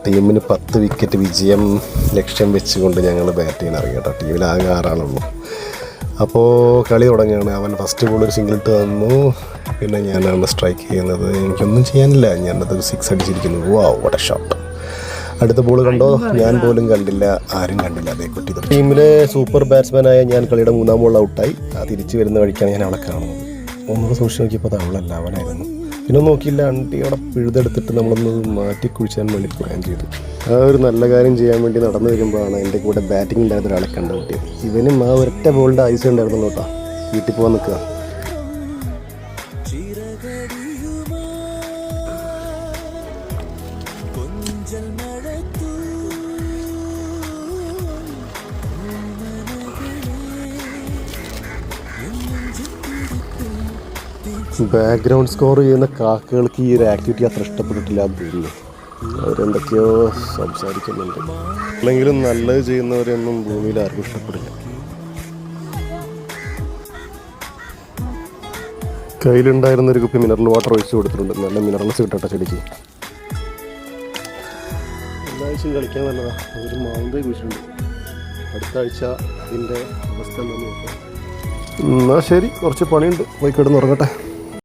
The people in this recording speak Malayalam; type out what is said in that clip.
ടീമിന് 10 വിക്കറ്റ് വിജയം ലക്ഷ്യം വെച്ചുകൊണ്ട് ഞങ്ങൾ ബാറ്റ് ചെയ്യാൻ ഇറങ്ങി കേട്ടോ. ടീമിൽ ആകെ 6 ആളുള്ളൂ. അപ്പോൾ കളി തുടങ്ങുകയാണ്. അവൻ ഫസ്റ്റ് ബോൾ ഒരു സിംഗിൾ ഇട്ട് തന്നു. പിന്നെ ഞാനാണ് സ്ട്രൈക്ക് ചെയ്യുന്നത്. എനിക്കൊന്നും ചെയ്യാനില്ല, ഞാനത് 6 അടിച്ചിരിക്കുന്നു. വാവ്, വാട്ട് എ ഷോട്ട്. അടുത്ത ബോൾ കണ്ടോ? ഞാൻ പോലും കണ്ടില്ല, ആരും കണ്ടില്ല. അതേ കുട്ടി ടീമിലെ സൂപ്പർ ബാറ്റ്സ്മാനായ ഞാൻ കളിയുടെ 3-ാം ബോൾ ഔട്ടായി. തിരിച്ച് വരുന്ന വഴിക്കാണ് ഞാൻ അവളെ കാണുന്നത്. ഒന്നുകൂടെ സൂക്ഷിച്ച് നോക്കിയപ്പോൾ അത് അവളല്ല, അവനായിരുന്നു. പിന്നെ നോക്കിയില്ല, അണ്ടി അവിടെ പിഴുതെടുത്തിട്ട് നമ്മളൊന്ന് മാറ്റി കുഴിച്ചാൻ വേണ്ടി പ്ലാൻ ചെയ്തു. ആ ഒരു നല്ല കാര്യം ചെയ്യാൻ വേണ്ടി നടന്നു വരുമ്പോഴാണ് എൻ്റെ കൂടെ ബാറ്റിംഗ് ഉണ്ടായിരുന്ന ഒരാളെ കണ്ടുപിട്ടിയത്. ഇവനും ആ ഒരൊറ്റ ബോളിൻ്റെ ഐസ് ഉണ്ടായിരുന്നു കേട്ടോ. വീട്ടിൽ പോകാൻ നിൽക്കുക. ബാക്ക്ഗ്രൗണ്ട് സ്കോർ ചെയ്യുന്ന കാക്കകൾക്ക് ഈ ഒരു ആക്ടിവിറ്റി അത്ര ഇഷ്ടപ്പെട്ടിട്ടില്ല എന്ന് തോന്നുന്നു. അവരെന്തൊക്കെയോ സംസാരിക്കുന്നുണ്ട്. അല്ലെങ്കിലും നല്ലത് ചെയ്യുന്നവരെയൊന്നും ഭൂമിയിൽ ആർക്കും ഇഷ്ടപ്പെടില്ല. കയ്യിലുണ്ടായിരുന്ന ഒരു കുപ്പി മിനറൽ വാട്ടർ ഒഴിച്ചു കൊടുത്തിട്ടുണ്ട്. നല്ല മിനറൽസ് കിട്ടട്ടെ ചെടിക്ക്. എല്ലാ ആഴ്ചയും കളിക്കാൻ നല്ലതാണ്. ഒരു മാന്തേ കുഴിച്ചിട്ടുണ്ട്. അടുത്ത ആഴ്ച അതിൻ്റെ അവസ്ഥ എന്താണെന്ന് നോക്കാം. എന്നാൽ ശരി, കുറച്ച് പണിയുണ്ട്, പോയി കിടന്നുറങ്ങട്ടെ.